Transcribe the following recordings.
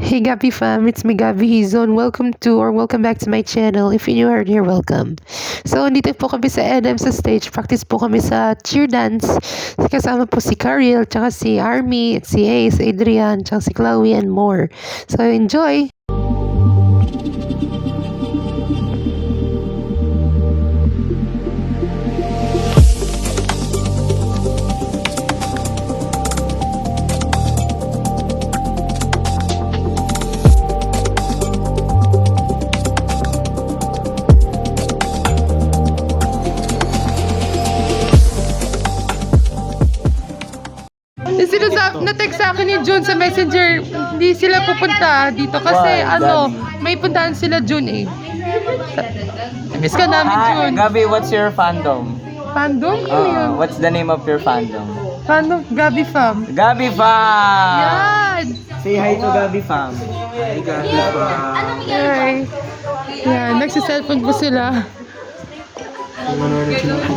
Hey Gabi fam, it's me Gabi Hizon. Welcome back to my channel. If you're new here, welcome. So, andito po kami sa NM sa stage. Practice po kami sa cheer dance. Kasama po si Cariel, tsaka si Army, si Ace, Adrian, tsaka si Chloe and more. So, enjoy! Na-text sa akin ni June sa messenger, hindi sila pupunta dito kasi may puntahan sila June eh. Miss ka namin June. Gabi, what's your fandom? Fandom? Ano yun? What's the name of your fandom? Fandom? Gabi fam. Gabi Fam! Yan! Say hi to Gabi Fam. Hi Gabi Fam. Hi. Yan, nagsiselfon po sila.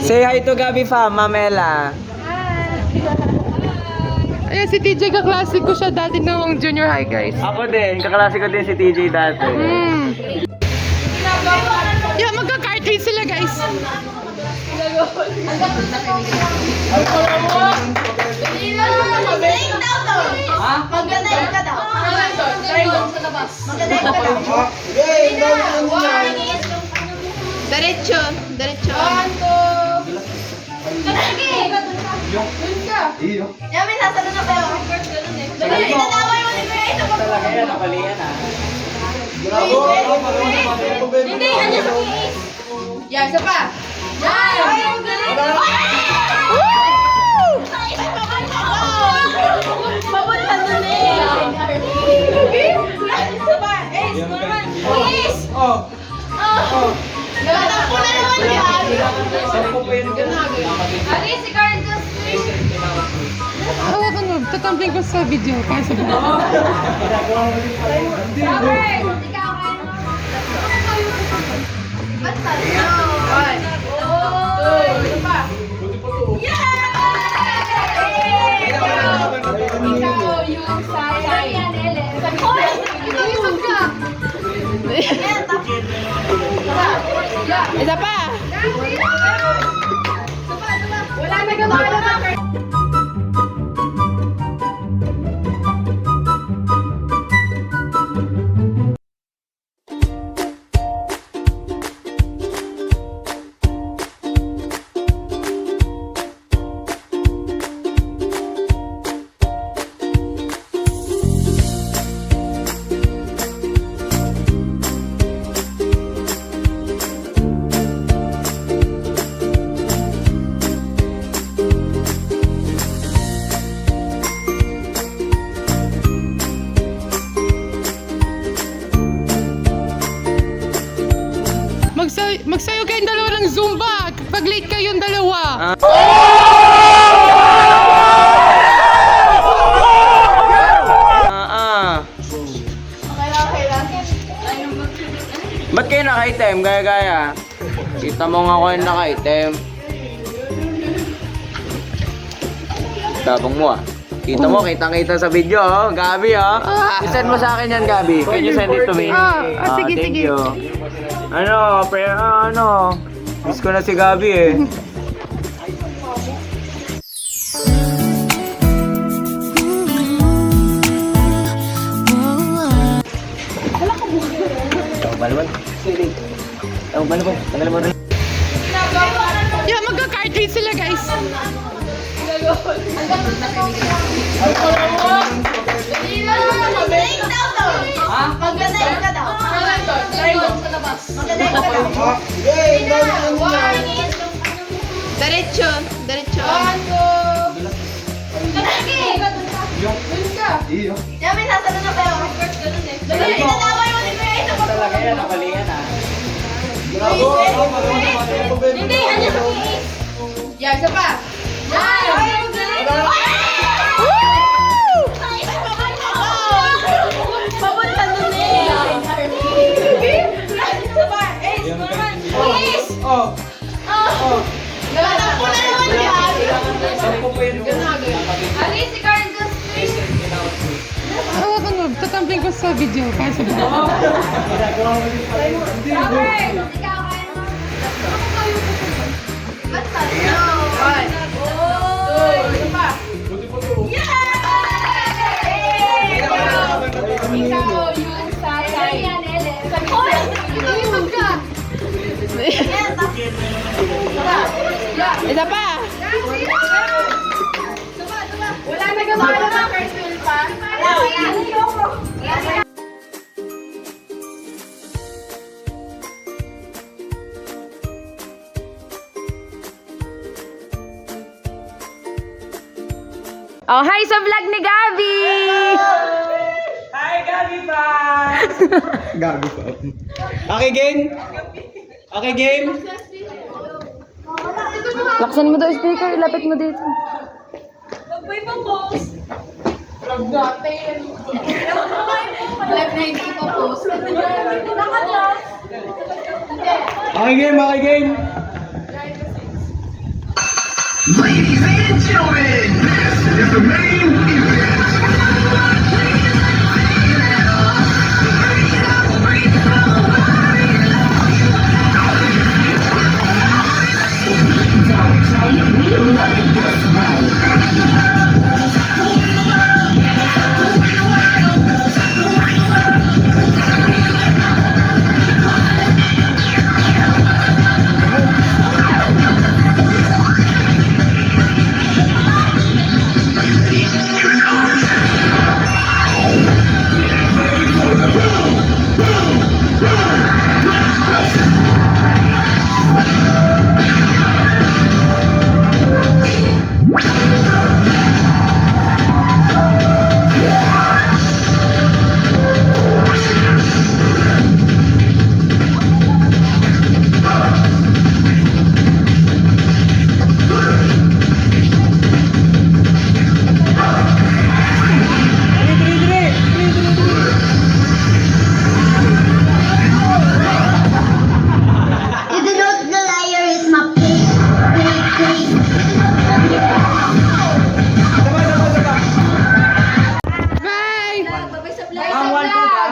Say hi to Gabi Fam, Mamela. Ayan, si TJ kaklase ko siya dati noong junior high, guys. Ako din, kaklase ko din si TJ dati. Yeah, magka-cartridge sila, guys. Diretso. Yan, may sasalan na kayo. Dali, itataway mo ni Grace. Talaga yan, napali yan ah. Hindi, andyan sa kiis. Yan, isa pa. Yan! Papunta doon eh. Isa pa. Ace, naman. Ace! Natakbo na naman yan. Ali, si Carlos. Hawakan mo, tatampling ko sa video. Kaya sa video. Robert! Ikaw kayo. Basta. One. Two. Isa pa. Ikaw yung sa side. Ikaw yung magka. Isa pa. Wala na gano'n. Magsayo kayong dalawa ng Zumba. Pag late kayong dalawa. Ba't kayo naka-item? Gaya-gaya. Kita mo nga ko yung naka-item. Tabang mo ah. Kita mo, kitang-kita sa video oh. Gabi oh. I-send mo sa akin yan, Gabi. Can you send it to me? Sige, thank sige. you. Miss ko na si Gabi eh. Yeah, magka-cartridge sila, guys. Maganda ka daw. Diretso. Yan, may sasalan na kayo. Dali, itataway mo ni Grace. Talaga yan, napali yan ah. Hindi, andyan sa kiis. Yan, isa pa. Yan! Papunta doon eh. Isa pa. Ace, naman. Ace! Natakbo na naman yan. Hawakan mo, something ko sa video. Kaya sa video. Basta. One. Two. Isa pa. Ikaw yung sasay. Hoy! Ikaw yung magka. Isa pa! Wala na gumana na first wheel pa. Wala. Oh, hi sa vlog ni Gabi! Hi, Gabi pa! Gabi pa. Okay, game? Okay, game? Laksan mo daw yung speaker, ilapit mo dito. Vlog na hindi ko post. Okay, game? Okay, game? Ladies and gentlemen, this is the main event.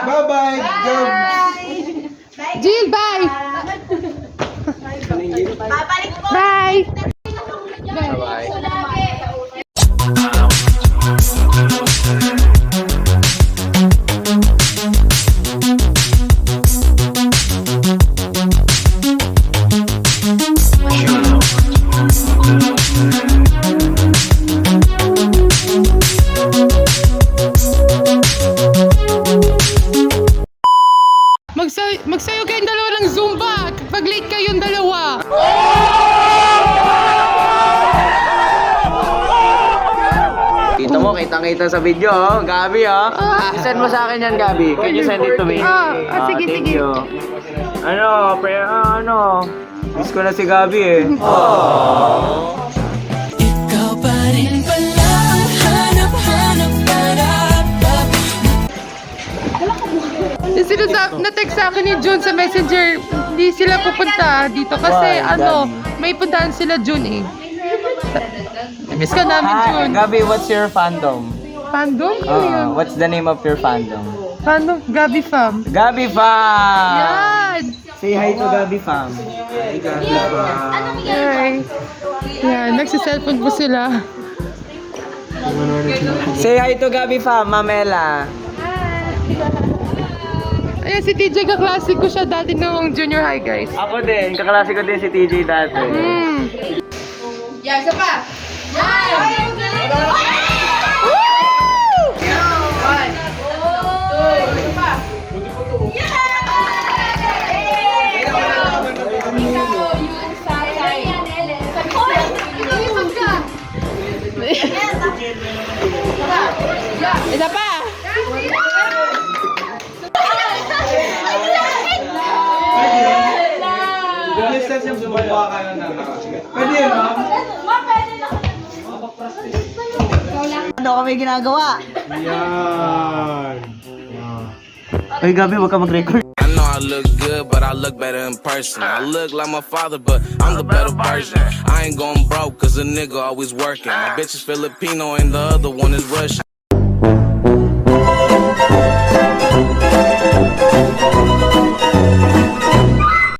Bye-bye! Go! Jill, bye! Babalik po. Bye! Bye-bye! Magsayo kayong dalawa ng Zumba! Pag late kayong dalawa! Kitang-kita sa video, oh. Gabi, oh. Send mo sa akin yan, Gabi. Can you send it to me? Sige, Thank sige. you. Ano, miss ko na si Gabi, eh. Ikaw pa rin pala ang hanap-hanap Na-text sa akin ni June sa Messenger, hindi sila pupunta dito kasi Why, may puntahan sila June eh. Miss ka namin June. Gabi, what's your fandom? Fandom? Ano yun? What's the name of your fandom? Fandom? Gabi Fam. Gabi Fam! Yan! Say hi to Gabi Fam. Hi, Gabi Fam. Hi. Yan, nagsiselfone po sila. Say hi to Gabi Fam, Mamela. Ayan, si TJ kaklase ko siya dati noong junior high, guys. Ako din, kaklase ko din si TJ dati. Yan, isa pa. Yan! One. Two. Isa pa. Ikaw yung sasay. Hoy! Ikaw yung magka. Isa pa! Pwede yun, ma'am? Ano kami ginagawa? Ay, Gabi, wag ka mag-record. I know I look good, but I look better in person. I look like my father, but I'm the better version. I ain't going broke, cause a nigga always working. My bitch is Filipino and the other one is Russian.